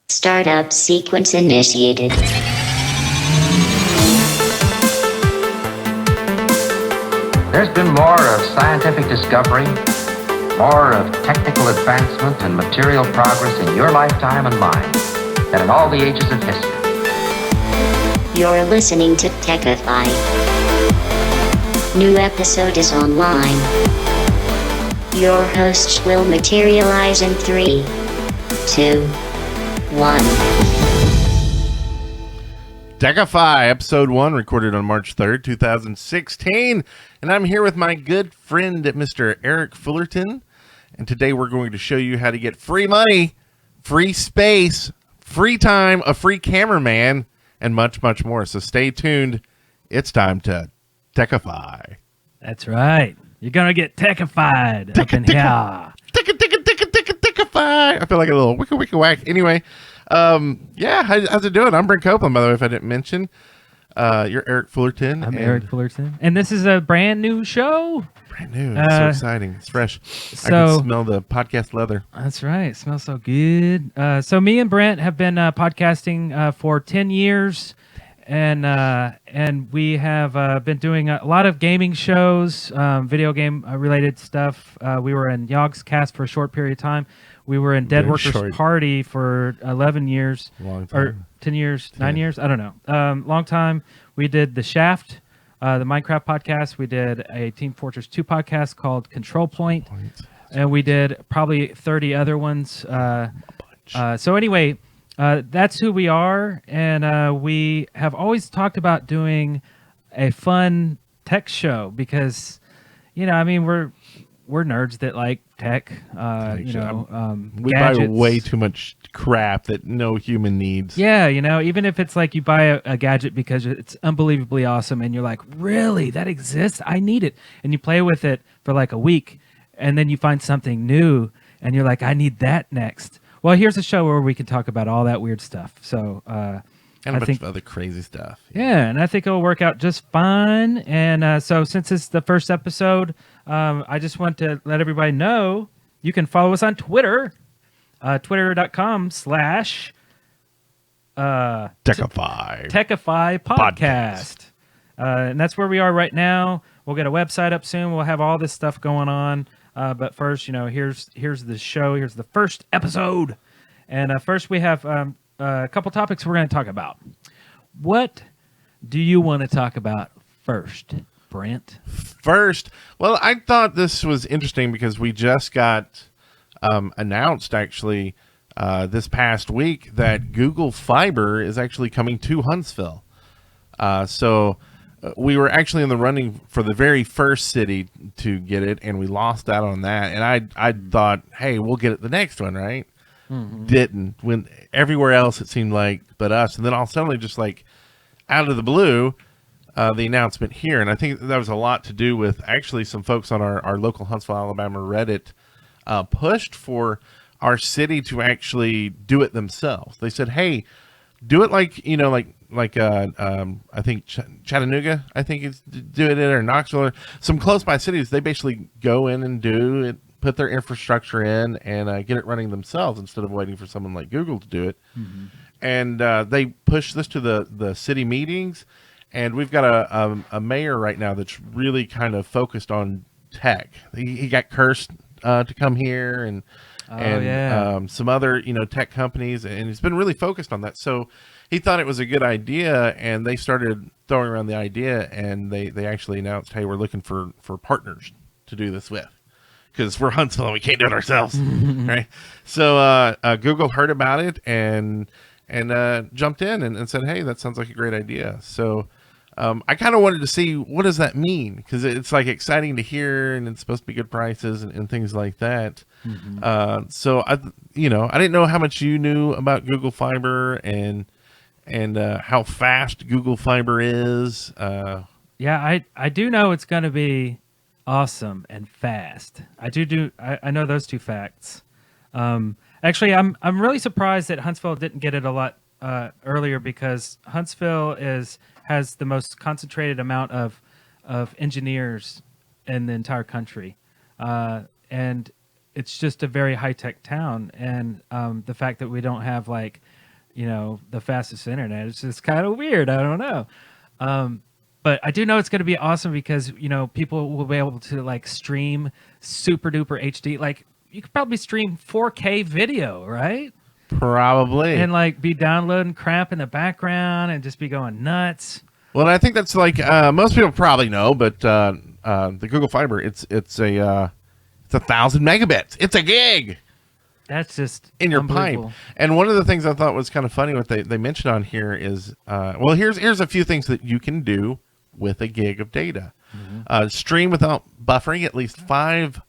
Startup sequence initiated. There's been more of scientific discovery, more of technical advancement and material progress in your lifetime and mine than in all the ages of history. You're listening to Techify. New episode is online. Your hosts will materialize in 3, 2, 1. Techify, episode 1, recorded on March 3rd, 2016. And I'm here with my good friend, Mr. Eric Fullerton. And today we're going to show you how to get free money, free space, free time, a free cameraman, and much, much more. So stay tuned. It's time to Techify. That's right. You're going to get techified up in here. Techify. I feel like a little wicka whack. Anyway, how's it doing? I'm Brent Copeland, by the way, if I didn't mention. You're Eric Fullerton. I'm Eric Fullerton. And this is a brand new show. Brand new. It's so exciting. It's fresh. I can smell the podcast leather. That's right. It smells so good. So me and Brent have been podcasting for 10 years. And we have been doing a lot of gaming shows, video game related stuff. We were in Yogg's Cast for a short period of time. We were in Dead Workers Party for 11 years. Long time. Or 10 years, 9 years? I don't know. Long time. We did The Shaft, the Minecraft podcast. We did a Team Fortress 2 podcast called Control Point. And we did probably 30 other ones. So anyway, that's who we are. And we have always talked about doing a fun tech show because, you know, I mean, we're nerds that like tech, we gadgets. buy way too much crap that no human needs. Yeah, you know, even if it's like you buy a gadget because it's unbelievably awesome and you're like, really, that exists? I need it. And you play with it for like a week and then you find something new and you're like, I need that next. Well, here's a show where we can talk about all that weird stuff. So, And a bunch of other crazy stuff. Yeah, and I think it'll work out just fine. And so since it's the first episode, I just want to let everybody know you can follow us on Twitter, twitter.com/ Techify Podcast. And that's where we are right now. We'll get a website up soon. We'll have all this stuff going on. But first, you know, here's the show. Here's the first episode. And first we have a couple topics we're going to talk about. What do you want to talk about first, Brent? First, well, I thought this was interesting because we just got announced actually this past week that Google Fiber is actually coming to Huntsville. So we were actually in the running for the very first city to get it, and we lost out on that. And I thought, hey, we'll get it the next one, right? Mm-hmm. Didn't. When everywhere else it seemed like but us, and then all suddenly just like out of the blue, the announcement here. And I think that was a lot to do with actually some folks on our local Huntsville, Alabama Reddit pushed for our city to actually do it themselves. They said, hey, do it like, you know, like I think Chattanooga, I think is doing it, or Knoxville, or some close by cities. They basically go in and do it, put their infrastructure in, and get it running themselves instead of waiting for someone like Google to do it. Mm-hmm. And they push this to the city meetings, and we've got a mayor right now that's really kind of focused on tech. He got cursed to come here, and some other, you know, tech companies, and he's been really focused on that. So he thought it was a good idea, and they started throwing around the idea, and they actually announced, hey, we're looking for partners to do this with, because we're Huntsville and we can't do it ourselves. Right? So Google heard about it and jumped in and said, hey, that sounds like a great idea. So I kind of wanted to see, what does that mean? Because it's like exciting to hear, and it's supposed to be good prices and things like that. Mm-hmm. So I didn't know how much you knew about Google Fiber and how fast Google Fiber is. Yeah, I do know it's going to be awesome and fast. I know those two facts. Actually, I'm really surprised that Huntsville didn't get it a lot earlier, because Huntsville has the most concentrated amount of engineers in the entire country, and it's just a very high tech town, and the fact that we don't have like, the fastest internet, it's just kind of weird. I don't know. But I do know it's going to be awesome because, people will be able to like stream super duper HD. Like you could probably stream 4K video, right? Probably. And like be downloading crap in the background and just be going nuts. Well, I think that's like most people probably know, but the Google Fiber, it's 1,000 megabits. It's a gig. That's just in your pipe. And one of the things I thought was kind of funny, what they mentioned on here is, here's a few things that you can do with a gig of data. Stream without buffering at least five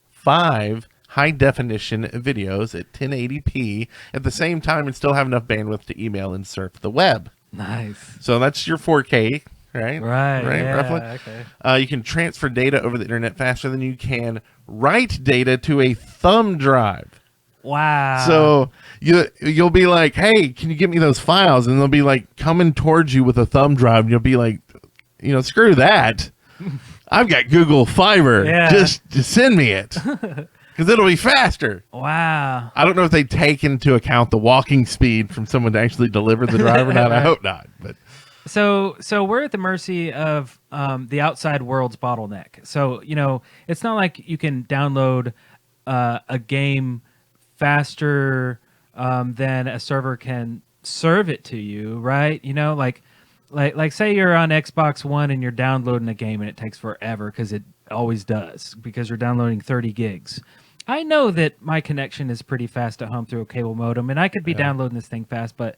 high definition videos at 1080p at the same time and still have enough bandwidth to email and surf the web. Nice. So that's your 4K, right? Right. Yeah, roughly. Okay. You can transfer data over the internet faster than you can write data to a thumb drive. Wow. So you'll be like, hey, can you give me those files? And they'll be like coming towards you with a thumb drive. And you'll be like, screw that. I've got Google Fiber. Yeah. Just send me it. Because it'll be faster. Wow. I don't know if they take into account the walking speed from someone to actually deliver the drive or not. I hope not. But So we're at the mercy of the outside world's bottleneck. So, it's not like you can download a game faster than a server can serve it to you, right? Like say you're on Xbox One and you're downloading a game and it takes forever because it always does because you're downloading 30 gigs. I know that my connection is pretty fast at home through a cable modem, and I could be downloading this thing fast, but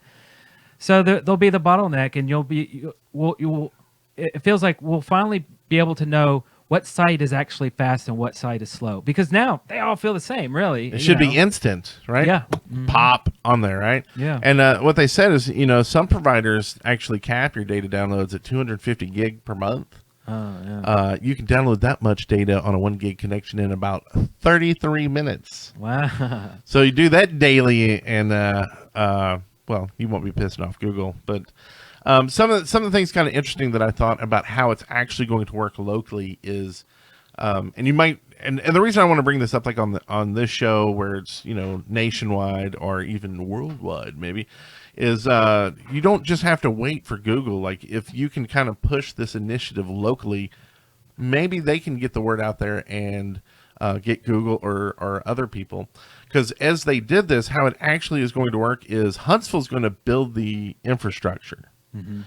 so there'll be the bottleneck, and it feels like we'll finally be able to know what site is actually fast and what site is slow, because now they all feel the same, really. it should be instant, right? Yeah. Pop on there, right? Yeah. And what they said is, some providers actually cap your data downloads at 250 gig per month. Oh, yeah. You can download that much data on a 1 gig connection in about 33 minutes. Wow. So you do that daily, and you won't be pissing off Google. But some of the things kind of interesting that I thought about how it's actually going to work locally is, and you might, and the reason I want to bring this up, like on this show where it's nationwide or even worldwide, maybe, is you don't just have to wait for Google. Like if you can kind of push this initiative locally, maybe they can get the word out there and get Google or other people. Because as they did this, how it actually is going to work is Huntsville's going to build the infrastructure. Mm-hmm.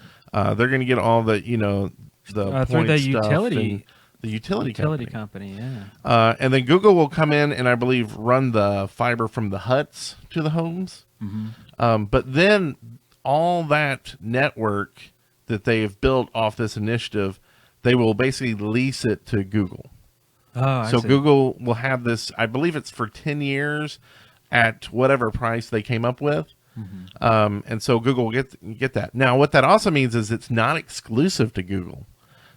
They're going to get all the the through the utility company, yeah. and then Google will come in and I believe run the fiber from the huts to the homes. Mm-hmm. But then all that network that they have built off this initiative, they will basically lease it to Google. Oh, so Google will have this, I believe it's for 10 years at whatever price they came up with. Mm-hmm. And so Google will get that. Now, what that also means is it's not exclusive to Google.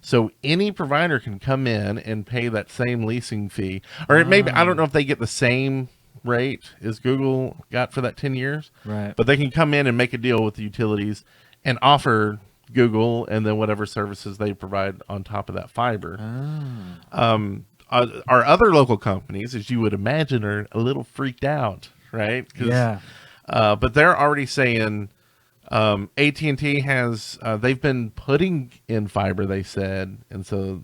So any provider can come in and pay that same leasing fee. Or it maybe, I don't know if they get the same rate as Google got for that 10 years. Right. But they can come in and make a deal with the utilities and offer Google and then whatever services they provide on top of that fiber. Our other local companies, as you would imagine, are a little freaked out, right? Yeah. But they're already saying AT&T has, they've been putting in fiber, they said. And so,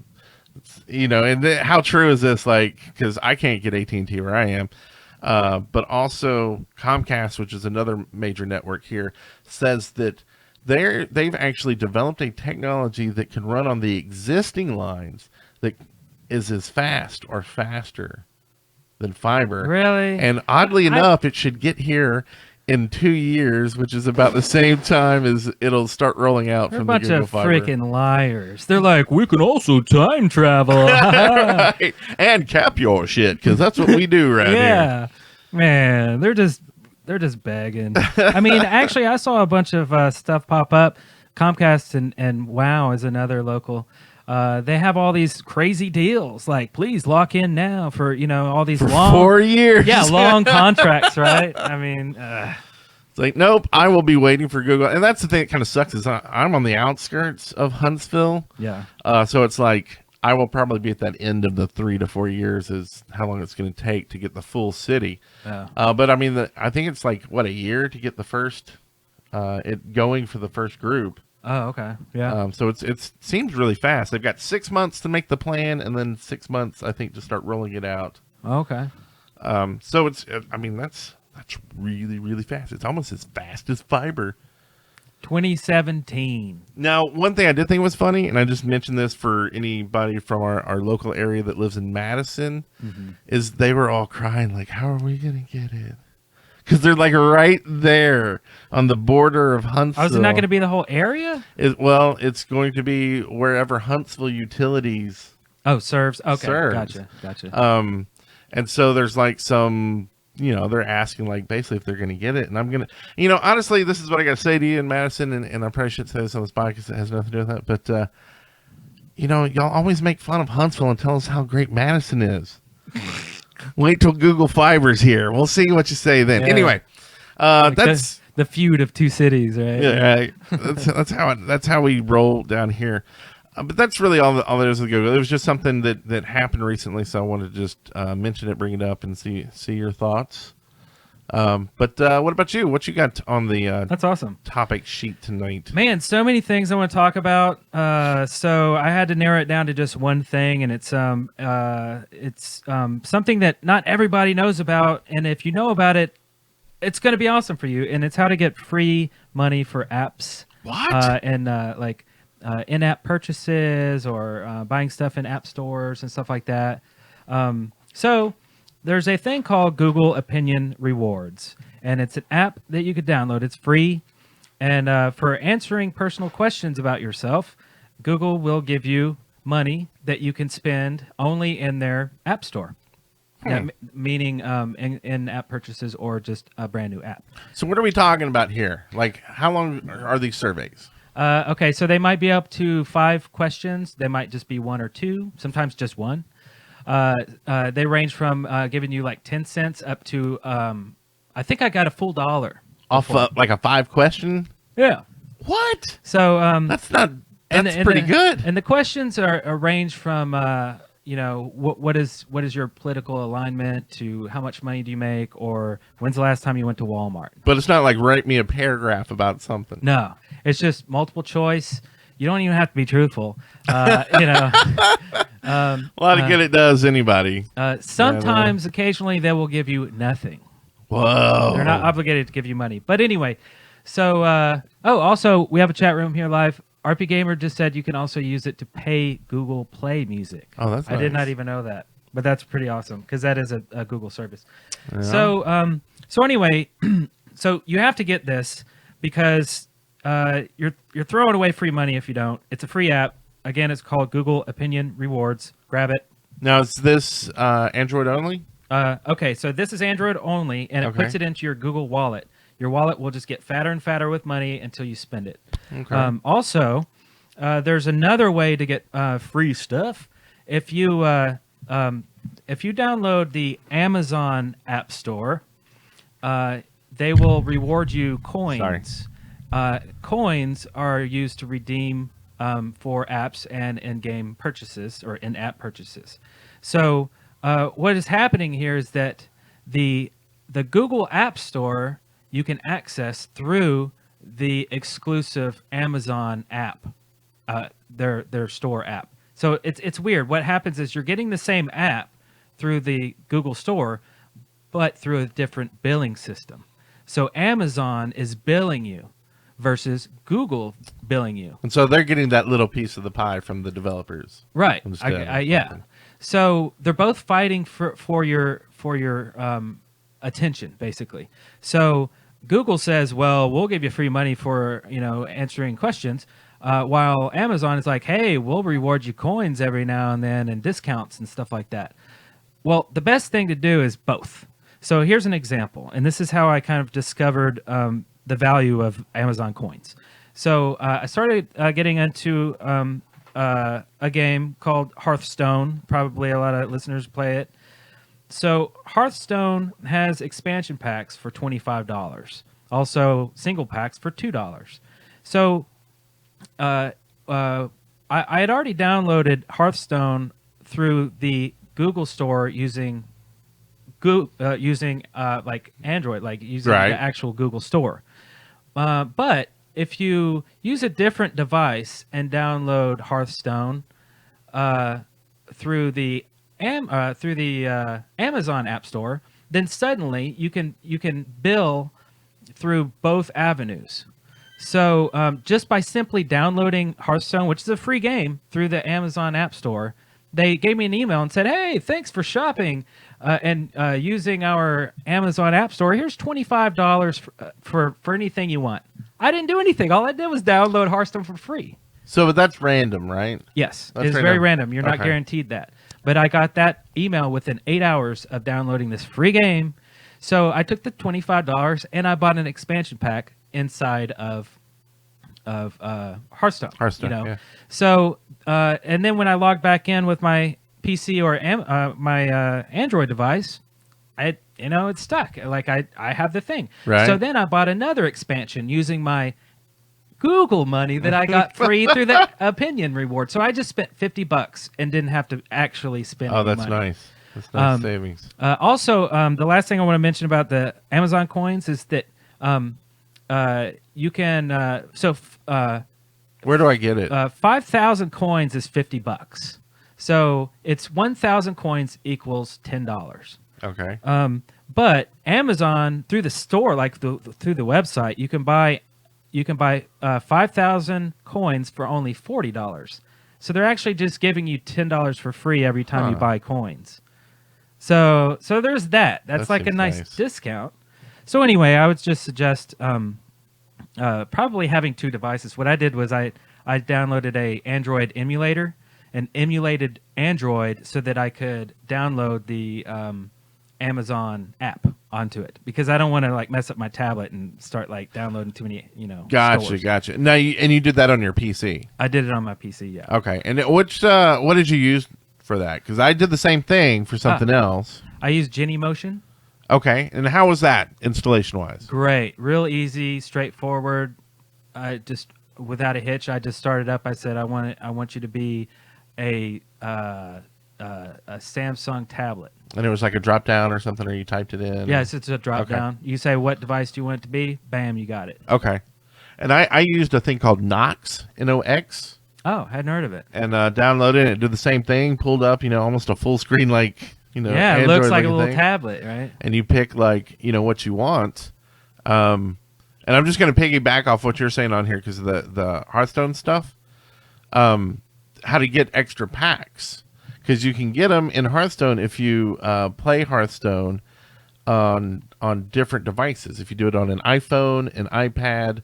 and how true is this? Like, because I can't get AT&T where I am. But also Comcast, which is another major network here, says that they've actually developed a technology that can run on the existing lines that is as fast or faster than fiber. Really? And oddly enough, it should get here in 2 years, which is about the same time as it'll start rolling out from the Google Fiber. They're a bunch of freaking liars. They're like, we can also time travel. Right. And cap your shit, because that's what we do right here. Yeah. Man, they're just begging. I mean, actually, I saw a bunch of stuff pop up. Comcast and WoW is another local. They have all these crazy deals, like please lock in now for all these long 4 years. Yeah, long contracts, right? I mean, it's like, nope, I will be waiting for Google. And that's the thing that kind of sucks is I'm on the outskirts of Huntsville. Yeah. So it's like I will probably be at that end of the 3 to 4 years is how long it's going to take to get the full city. But I mean, I think it's like a year to get the first it going for the first group. Oh, okay. Yeah. So it seems really fast. They've got 6 months to make the plan, and then 6 months, I think, to start rolling it out. Okay. So I mean, that's really, really fast. It's almost as fast as fiber. 2017. Now, one thing I did think was funny, and I just mentioned this for anybody from our local area that lives in Madison, is they were all crying like, how are we going to get it? Because they're like right there on the border of Huntsville. Oh, is it not going to be the whole area? Well, it's going to be wherever Huntsville Utilities serves. Okay, serves. Gotcha. And so there's like some, they're asking like basically if they're going to get it. And I'm going to, honestly, this is what I got to say to you in Madison. And I probably should say this on this podcast. It has nothing to do with that. But, y'all always make fun of Huntsville and tell us how great Madison is. Wait till Google Fiber's here. We'll see what you say then. Yeah. Anyway, that's the feud of two cities, right? Yeah, right. That's how we roll down here. But that's really all there is with Google. It was just something that happened recently, so I wanted to just mention it, bring it up, and see your thoughts. But what about you? What you got on the that's awesome topic sheet tonight? Man, so many things I want to talk about. So I had to narrow it down to just one thing, and it's something that not everybody knows about, and if you know about it, it's going to be awesome for you. And it's how to get free money for apps. What? In-app purchases or buying stuff in app stores and stuff like that. So there's a thing called Google Opinion Rewards, and it's an app that you could download. It's free, and for answering personal questions about yourself, Google will give you money that you can spend only in their app store. Yeah, meaning in-app purchases or just a brand new app. So what are we talking about here? Like, how long are these surveys? Okay, so they might be up to 5 questions. They might just be 1 or 2, sometimes just 1. They range from giving you like 10 cents up to, I think I got a full $1. Off like a 5 question? Yeah. What? So that's pretty good. And the questions are range from what is your political alignment to how much money do you make, or when's the last time you went to Walmart. But it's not like write me a paragraph about something. No, it's just multiple choice. You don't even have to be truthful. Well, how to get it does anybody. Sometimes, occasionally, they will give you nothing. Whoa. They're not obligated to give you money. But anyway, so, also, we have a chat room here live. RP Gamer just said you can also use it to pay Google Play Music. Oh, that's nice. I did not even know that. But that's pretty awesome, because that is a Google service. Yeah. So anyway, so you have to get this because you're throwing away free money if you don't. It's a free app. Again, it's called Google Opinion Rewards. Grab it. Now, is this Android only? Okay, so this is Android only, and it puts it into your Google Wallet. Your wallet will just get fatter and fatter with money until you spend it. Okay. Also, there's another way to get free stuff. If you download the Amazon App Store, they will reward you coins. Coins are used to redeem for apps and in-game purchases or in-app purchases. So what is happening here is that the Google App Store you can access through the exclusive Amazon app, their store app. So it's weird. What happens is you're getting the same app through the Google Store, but through a different billing system. So Amazon is billing you versus Google billing you. And so they're getting that little piece of the pie from the developers. Right. Yeah. So they're both fighting for your attention, basically. So Google says, well, we'll give you free money for, answering questions, while Amazon is like, hey, we'll reward you coins every now and then and discounts and stuff like that. Well, the best thing to do is both. So here's an example, and this is how I kind of discovered the value of Amazon coins. So I started getting into a game called Hearthstone. Probably a lot of listeners play it. So Hearthstone has expansion packs for $25. Also single packs for $2. So I I had already downloaded Hearthstone through the Google Store using like Android, like using Right. the actual Google Store. But if you use a different device and download Hearthstone through the Amazon App Store, then suddenly you can bill through both avenues. So just by simply downloading Hearthstone, which is a free game, through the Amazon App Store, they gave me an email and said, "Hey, thanks for shopping and using our Amazon App Store. Here's $25 for anything you want." I didn't do anything. All I did was download Hearthstone for free. So that's random, right? Yes, That's it's random. very random. You're not Okay. guaranteed that. But I got that email within 8 hours of downloading this free game. So I took the $25 and I bought an expansion pack inside of Hearthstone. Hearthstone, You know? yeah. So and then when I logged back in with my PC or my Android device, it's stuck. Like I have the thing. Right. So then I bought another expansion using my Google money that I got free through the Opinion reward. So I just spent $50 and didn't have to actually spend. Oh, any that's money. nice. That's nice Um, savings. Also, the last thing I want to mention about the Amazon coins is that you can. Where do I get it? 5,000 coins is $50. So it's 1,000 coins equals $10. Okay. But Amazon through the store, like through the website, you can buy 5,000 coins for only $40. So they're actually just giving you $10 for free every time you Huh. buy coins. So there's that. That's That like a seems nice nice. discount. So anyway, I would just suggest probably having two devices. What I did was I downloaded a Android emulator and emulated Android so that I could download the Amazon app onto it, because I don't want to like mess up my tablet and start like downloading too many, stores. Gotcha. Now, you did that on your PC. I did it on my PC, yeah. Okay. And what did you use for that? Because I did the same thing for something else. I used Genymotion. Okay. And how was that installation wise? Great, real easy, straightforward. I just without a hitch, I just started up. I said, I want you to be a Samsung tablet. And it was like a drop down or something, or you typed it in? Yes, it's a drop Okay. down. You say what device do you want it to be? Bam, you got it. Okay. And I used a thing called Nox, Nox, Oh, hadn't heard of it. and downloaded it. It did the same thing, pulled up, almost a full screen, like, Yeah, it looks like a Android-looking little thing. tablet, right? And you pick, like, what you want. And I'm just going to piggyback off what you're saying on here because of the Hearthstone stuff. How to get extra packs. Because you can get them in Hearthstone if you play Hearthstone on different devices. If you do it on an iPhone, an iPad,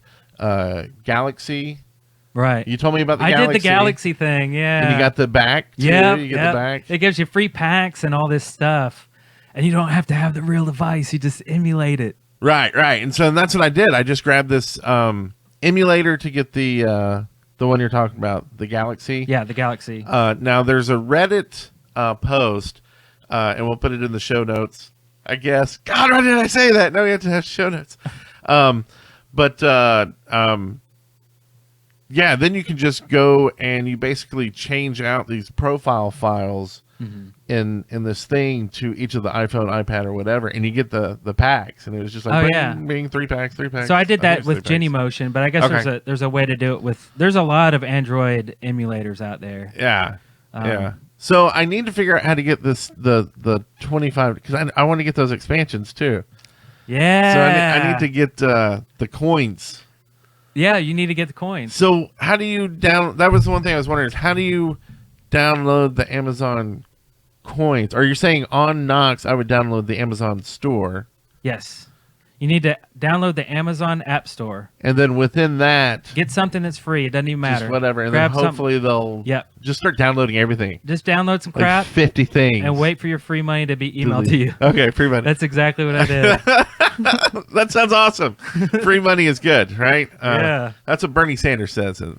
Galaxy. Right. You told me about the I Galaxy. did the Galaxy thing, yeah. And you got the back, too. Yeah, You get the back. It gives you free packs and all this stuff. And you don't have to have the real device. You just emulate it. Right. And so that's what I did. I just grabbed this emulator to get the one you're talking about, the Galaxy. Yeah, the Galaxy. Now, there's a Reddit post, and we'll put it in the show notes, I guess. God, why did I say that? No, you have to have show notes. Yeah, then you can just go and you basically change out these profile files in this thing to each of the iPhone, iPad, or whatever, and you get the packs. And it was just like, bing, yeah. bing, 3 packs. So I did that think with it's 3 packs. Genymotion, but I guess Okay. there's a way to do it with. There's a lot of Android emulators out there. Yeah. Yeah. So I need to figure out how to get the 25, because I want to get those expansions too. Yeah. So I need to get the coins. Yeah, you need to get the coins. So how do you that was the one thing I was wondering, is how do you download the Amazon coins? Or you're saying on Nox I would download the Amazon store, Yes. You need to download the Amazon App Store. and then within that, Get something that's free. It doesn't even matter. just whatever, and Grab then hopefully they'll Yep. just start downloading everything. Just download some Like crap 50 things. and wait for your free money to be emailed to you. Okay, free money. That's exactly what I did. That sounds awesome. Free money is good, right? Yeah. That's what Bernie Sanders says. Is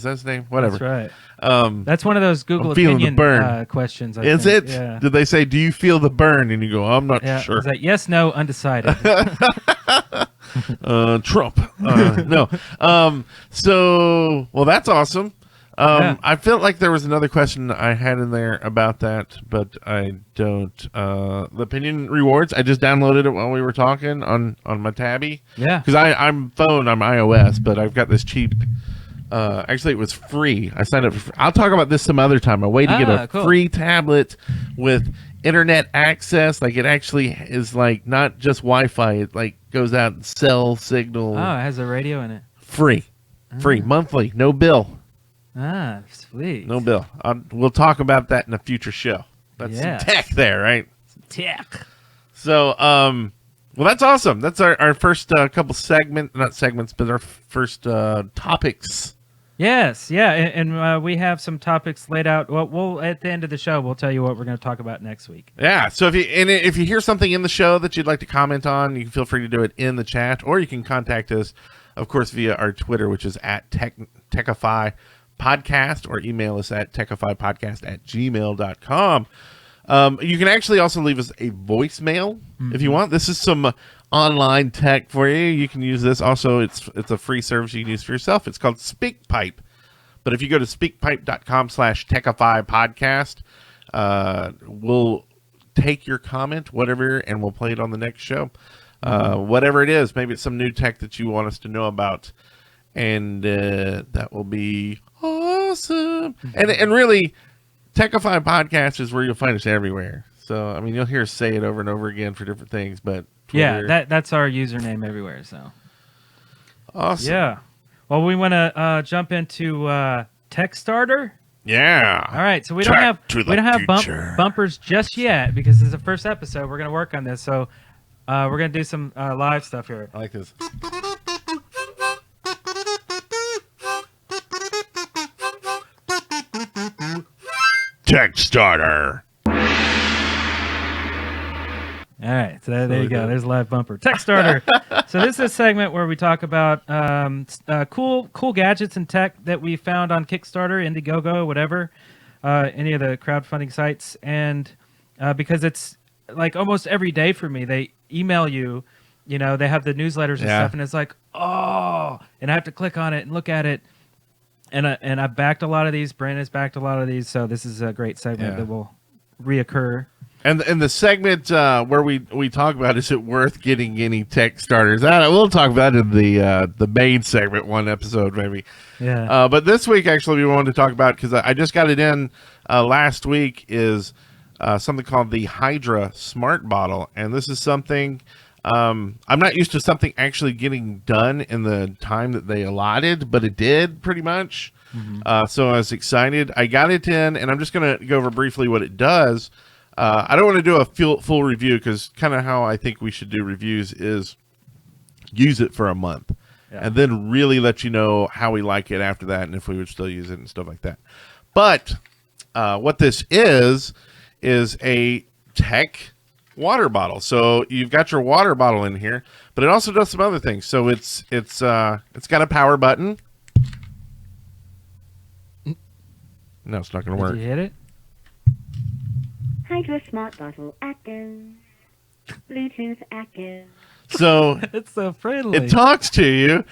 that his name? Whatever. That's right. That's one of those Google I'm feeling the opinion burn. questions. I Is think. it? Yeah. Did they say, do you feel the burn? And you go, I'm not Yeah. sure. Is that yes, no, undecided? Trump. No. So, well, that's awesome. Yeah. I felt like there was another question I had in there about that, but I don't. The opinion rewards. I just downloaded it while we were talking on my tabby. Yeah. Because I'm iOS, but I've got this cheap. Actually, it was free. I signed up. I'll talk about this some other time. A way to get a cool. free tablet with internet access. Like it actually is like not just Wi-Fi. It like goes out and cell signal. Oh, it has a radio in it. Free, monthly, no bill. Ah, sweet. No bill. We'll talk about that in a future show. That's some tech there, right? Tech. So, well, that's awesome. That's our first couple not segments, but our first topics. Yes, yeah, and we have some topics laid out. Well, we'll at the end of the show, we'll tell you what we're going to talk about next week. Yeah. So if you hear something in the show that you'd like to comment on, you can feel free to do it in the chat, or you can contact us, of course, via our Twitter, which is at Techify Podcast, or email us at techifypodcast@gmail.com. You can actually also leave us a voicemail if you want. This is some online tech for you. You can use this. Also, it's a free service you can use for yourself. It's called SpeakPipe. But if you go to speakpipe.com/techifypodcast, we'll take your comment, whatever, and we'll play it on the next show. Whatever it is, maybe it's some new tech that you want us to know about, and that will be awesome. And really, Techify Podcast is where you'll find us everywhere. So, I mean, you'll hear us say it over and over again for different things, but Twitter. Yeah, that's our username everywhere. So awesome. yeah. Well, we want to jump into Tech Starter. Yeah. All right, so we don't have bumpers just yet because this is the first episode. We're going to work on this, so we're going to do some live stuff here. I like this. Tech Starter. All right, so there you go. There's a live bumper. Tech Starter. So this is a segment where we talk about cool gadgets and tech that we found on Kickstarter, Indiegogo, whatever, any of the crowdfunding sites. And because it's like almost every day for me, they email you, they have the newsletters and stuff, and it's like, oh, and I have to click on it and look at it. And I've backed a lot of these. Brandon's backed a lot of these. So this is a great segment that will reoccur. And the segment where we talk about, is it worth getting any tech starters? We'll talk about it in the main segment, one episode maybe. Yeah. But this week, actually, we wanted to talk about, because I just got it in last week, is something called the Hydra Smart Bottle. And this is something, I'm not used to something actually getting done in the time that they allotted, but it did pretty much. Mm-hmm. So I was excited. I got it in, and I'm just going to go over briefly what it does. I don't want to do a full review, because kind of how I think we should do reviews is use it for a month and then really let you know how we like it after that, and if we would still use it and stuff like that. But what this is a tech water bottle. So you've got your water bottle in here, but it also does some other things. So it's got a power button. No, it's not going to work. Did you hit it? Hydra Smart Bottle active. Bluetooth active. So it's so friendly. It talks to you.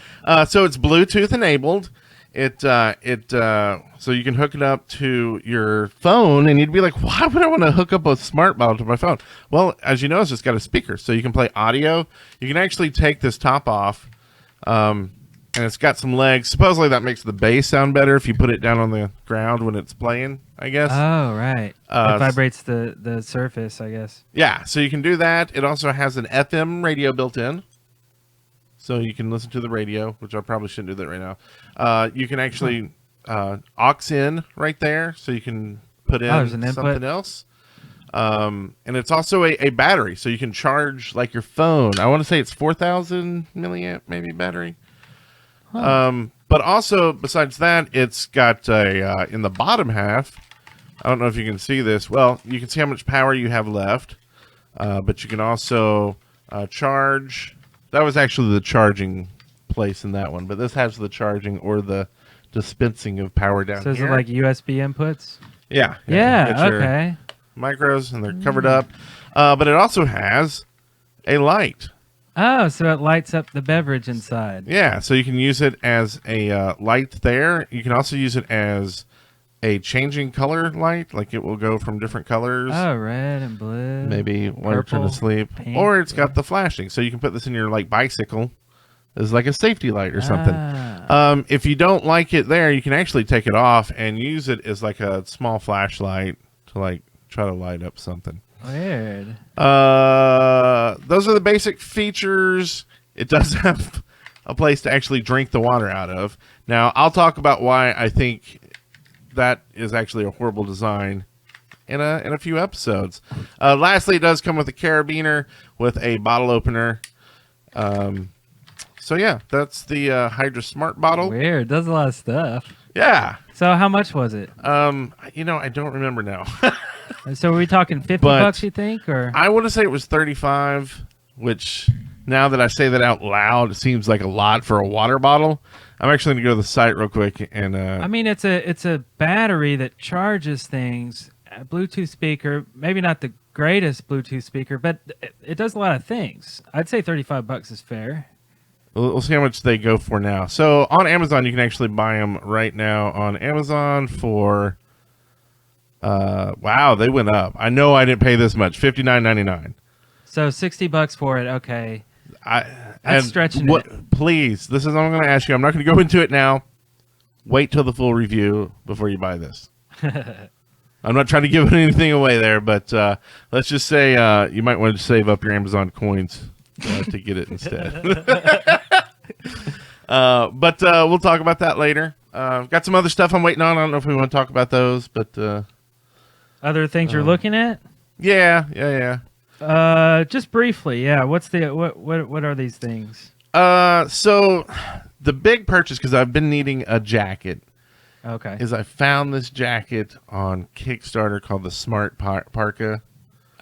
So it's Bluetooth enabled. So you can hook it up to your phone, and you'd be like, why would I want to hook up a smart bottle to my phone? Well, as you know, it's just got a speaker, so you can play audio. You can actually take this top off, and it's got some legs. Supposedly that makes the bass sound better if you put it down on the ground when it's playing, I guess. Oh, right. It vibrates the surface, I guess. Yeah, so you can do that. It also has an FM radio built in, so you can listen to the radio, which I probably shouldn't do that right now. You can actually aux in right there, so you can put in something else. And it's also a battery, so you can charge like your phone. I want to say it's 4,000 milliamp maybe battery. But also, besides that, it's got in the bottom half, I don't know if you can see this. Well, you can see how much power you have left, but you can also charge. That was actually the charging place in that one, but this has the charging or the dispensing of power down here. So is it like USB inputs? Yeah. Yeah, okay. Micros, and they're covered up. But it also has a light. Oh, so it lights up the beverage inside. Yeah, so you can use it as a light there. You can also use it as a changing color light, like it will go from different colors. Oh, red and blue. Maybe while you're trying to purple, sleep. pink, Or it's got yeah. the flashing, so you can put this in your like bicycle as like a safety light or something. Ah. If you don't like it there, you can actually take it off and use it as like a small flashlight to like try to light up something. Weird. Those are the basic features. It does have a place to actually drink the water out of. Now, I'll talk about why I think that is actually a horrible design in a few episodes. Lastly, it does come with a carabiner with a bottle opener. So yeah, that's the Hydra Smart bottle. Weird. Does a lot of stuff. Yeah. So how much was it? I don't remember now. So are we talking 50 But bucks, you think? Or I want to say it was 35, which now that I say that out loud, it seems like a lot for a water bottle. I'm actually going to go to the site real quick and I mean, it's a battery that charges things. A Bluetooth speaker, maybe not the greatest Bluetooth speaker, but it does a lot of things. I'd say 35 bucks is fair. we'll see how much they go for now. So on Amazon, you can actually buy them right now on Amazon for wow, they went up. I know I didn't pay this much, $59.99. So 60 bucks for it. Okay. That's That's stretching it. Please, this is what I'm going to ask you. I'm not going to go into it now. Wait till the full review before you buy this. I'm not trying to give anything away there, but let's just say you might want to save up your Amazon coins to get it instead. But we'll talk about that later. Got some other stuff I'm waiting on. I don't know if we want to talk about those, but Other things you're looking at? yeah. Just briefly, yeah. What are these things? So the big purchase, because I've been needing a jacket, Okay. is I found this jacket on Kickstarter called the Smart Parka.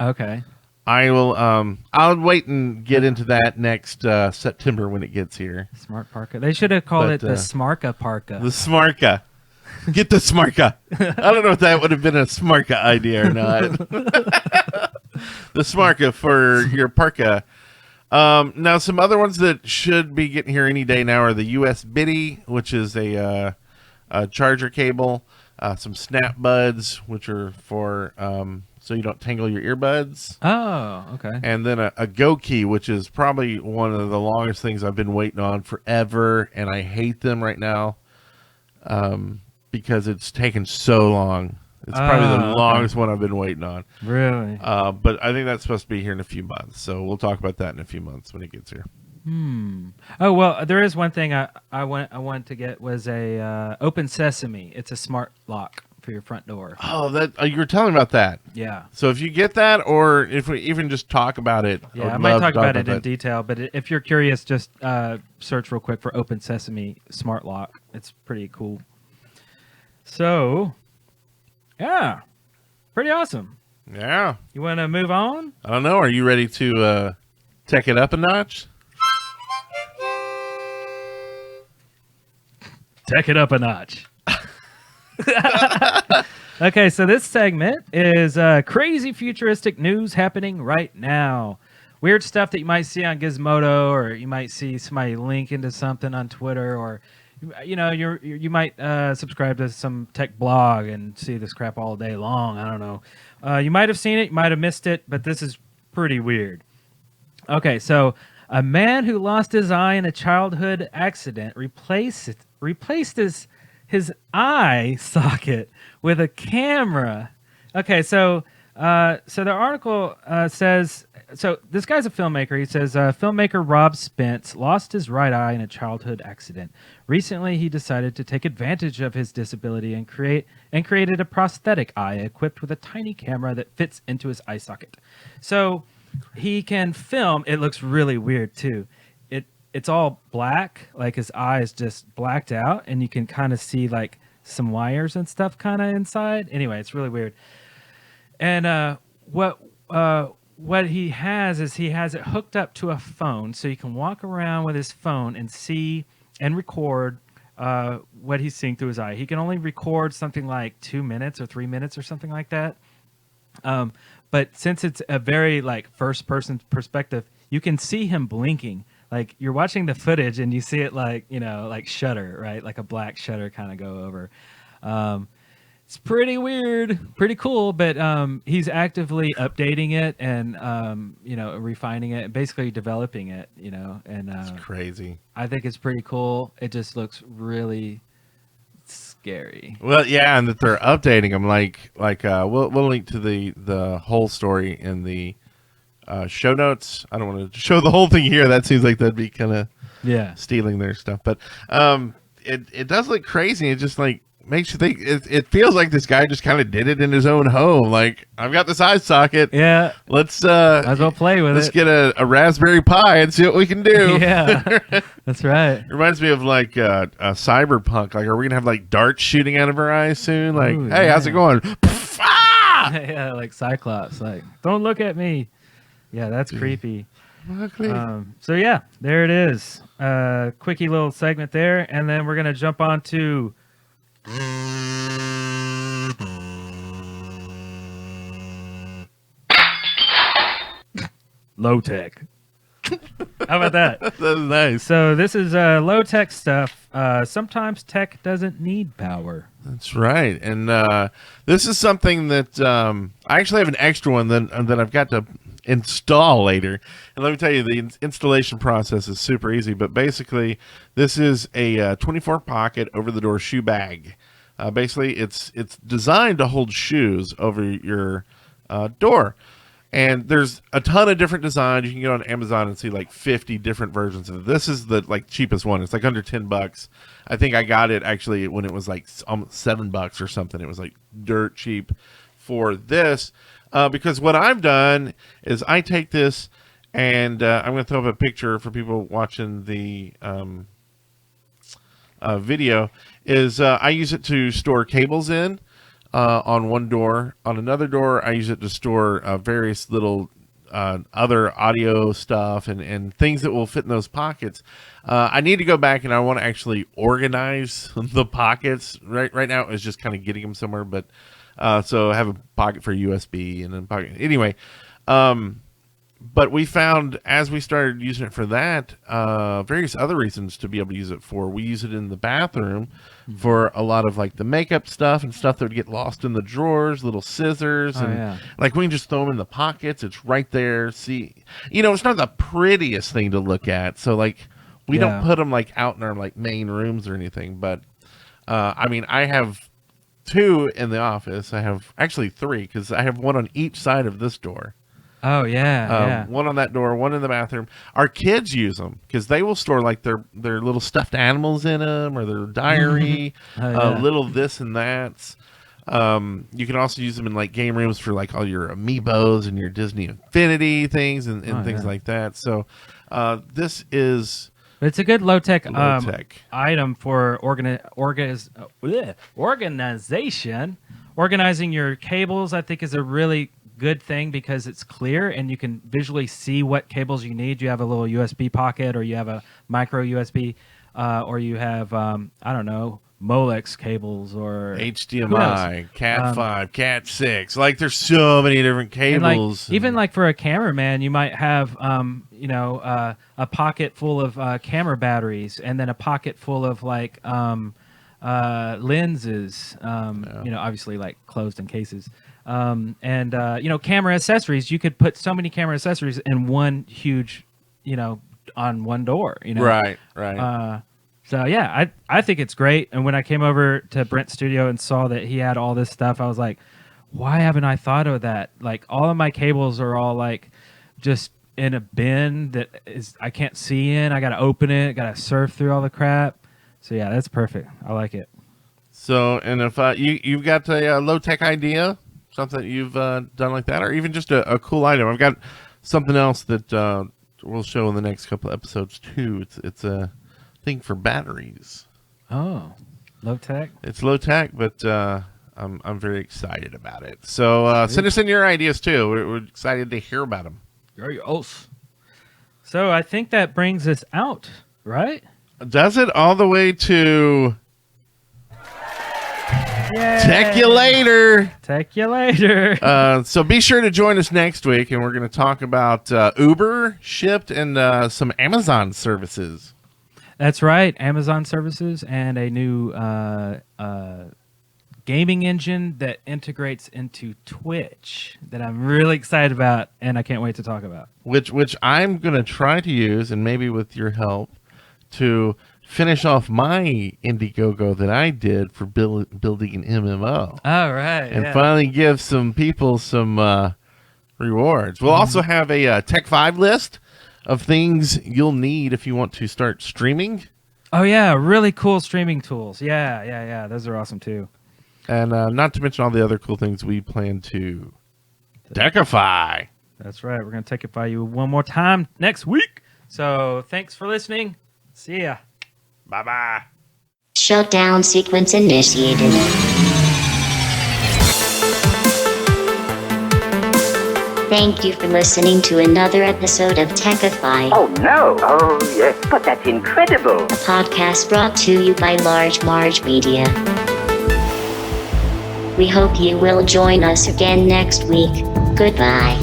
Okay. I'll wait and get into that next September when it gets here. Smart Parka. They should have called But, it the Smarka Parka. The Smarka. Get the Smarka. I don't know if that would have been a Smarka idea or not. The Smarka for your parka. Now, some other ones that should be getting here any day now are the US Biddy, which is a charger cable, some snap buds, which are for so you don't tangle your earbuds, Oh, okay. and then a Go Key, which is probably one of the longest things I've been waiting on forever, and I hate them right now because it's taken so long. It's probably the okay. longest one I've been waiting on. Really? But I think that's supposed to be here in a few months, so we'll talk about that in a few months when it gets here. Oh well, there is one thing I wanted to get was a Open Sesame. It's a smart lock for your front door. Oh, that you were telling about that. Yeah. So if you get that, or if we even just talk about it, Yeah, I would might love talk to about it in that. detail, but if you're curious, just search real quick for Open Sesame Smart Lock. It's pretty cool. So, yeah, pretty awesome. Yeah, You want to move on? I don't know. Are you ready to tech it up a notch? Tech it up a notch. Okay, so this segment is crazy futuristic news happening right now. Weird stuff that you might see on Gizmodo, or you might see somebody link into something on Twitter, or you might subscribe to some tech blog and see this crap all day long. I don't know. You might have seen it, you might have missed it, but this is pretty weird. Okay, so a man who lost his eye in a childhood accident replaced his eye socket with a camera. Okay, so the article says, so this guy's a filmmaker. He says, filmmaker Rob Spence lost his right eye in a childhood accident. Recently, he decided to take advantage of his disability and created a prosthetic eye equipped with a tiny camera that fits into his eye socket. So he can film. It looks really weird too. It's all black, like his eye is just blacked out, and you can kind of see like some wires and stuff kind of inside. Anyway, it's really weird. And what he has is he has it hooked up to a phone, so you can walk around with his phone and see and record what he's seeing through his eye. He can only record something like 2 minutes or 3 minutes or something like that. But since it's a very like first person perspective, you can see him blinking. Like you're watching the footage and you see it like, like shutter, right? Like a black shutter kind of go over. It's pretty weird, pretty cool, but he's actively updating it and refining it, basically developing it, and It's crazy. I think it's pretty cool. It just looks really scary. Well, yeah, and that they're updating them. We'll link to the whole story in the show notes. I don't want to show the whole thing here. That seems like that'd be kind of stealing their stuff. But it does look crazy. It just like makes you think. It feels like this guy just kind of did it in his own home. Like, I've got this eye socket. Yeah, let's might as well play with let's it. Let's get a Raspberry Pi and see what we can do. Yeah, that's right. It reminds me of like a Cyberpunk. Like, are we gonna have like darts shooting out of our eyes soon? Like, Ooh, hey, how's it going? Yeah, like Cyclops. Like, don't look at me. Yeah, that's creepy. So yeah, there it is. Quickie little segment there, and then we're gonna jump on to low tech. How about that? That was nice. So this is low tech stuff. Sometimes tech doesn't need power. That's right. And this is something that I actually have an extra one that I've got to install later. And let me tell you, the installation process is super easy. But basically, this is a 24 pocket over the door shoe bag. Basically, it's designed to hold shoes over your door. And there's a ton of different designs. You can go on Amazon and see like 50 different versions of it. This is the like cheapest one. It's like under $10. I think I got it actually when it was like almost $7 or something. It was like dirt cheap for this. Because what I've done is I take this and I'm going to throw up a picture for people watching the video. Is I use it to store cables in. On one door. On another door, I use it to store various little other audio stuff and things that will fit in those pockets. I need to go back and I want to actually organize the pockets. Right now, it's just kind of getting them somewhere. But so I have a pocket for USB and then pocket. Anyway, but we found as we started using it for that, various other reasons to be able to use it for. We use it in the bathroom for a lot of like the makeup stuff and stuff that would get lost in the drawers, little scissors. And like we can just throw them in the pockets. It's right there. See, it's not the prettiest thing to look at. So like we don't put them like out in our like main rooms or anything. But I mean, I have 2 in the office. I have actually 3 because I have one on each side of this door. Oh yeah, one on that door, one in the bathroom. Our kids use them because they will store like their little stuffed animals in them or their diary, little this and that. You can also use them in like game rooms for like all your amiibos and your Disney Infinity things and things like that. So this is. It's a good low-tech item for organization. Organizing your cables, I think, is a really good thing because it's clear and you can visually see what cables you need. You have a little USB pocket, or you have a micro USB, or you have I don't know, Molex cables or HDMI, Cat 5, Cat 6. Like there's so many different cables. Like, even like for a cameraman, you might have a pocket full of camera batteries, and then a pocket full of like lenses. Obviously like closed in cases. Camera accessories. You could put so many camera accessories in one huge, on one door. Right. So yeah, I think it's great. And when I came over to Brent's studio and saw that he had all this stuff, I was like, why haven't I thought of that? Like all of my cables are all like just in a bin that is I can't see in. I got to open it. Got to surf through all the crap. So yeah, that's perfect. I like it. So, and if you've got a low tech idea. Something you've done like that, or even just a cool item. I've got something else that we'll show in the next couple of episodes too. It's a thing for batteries. Oh, low tech. It's low tech, but I'm very excited about it. So send us in your ideas too. We're excited to hear about them. Yes. So I think that brings us out, right? Does it all the way to Yay. Tech you later. Tech you later. So be sure to join us next week, and we're going to talk about Uber, Shipped, and some Amazon services. That's right. Amazon services and a new gaming engine that integrates into Twitch that I'm really excited about, and I can't wait to talk about. Which I'm going to try to use, and maybe with your help, to finish off my Indiegogo that I did for building an MMO. All right. And finally give some people some rewards. We'll also have a Tech 5 list of things you'll need if you want to start streaming. Oh, yeah. Really cool streaming tools. Yeah. Those are awesome, too. And not to mention all the other cool things we plan to Techify. That's right. We're going to Techify you one more time next week. So thanks for listening. See ya. Bye-bye. Shutdown sequence initiated. Thank you for listening to another episode of Techify, Oh, no. Oh, yes. But that's incredible. a podcast brought to you by Large Marge Media. We hope you will join us again next week. Goodbye.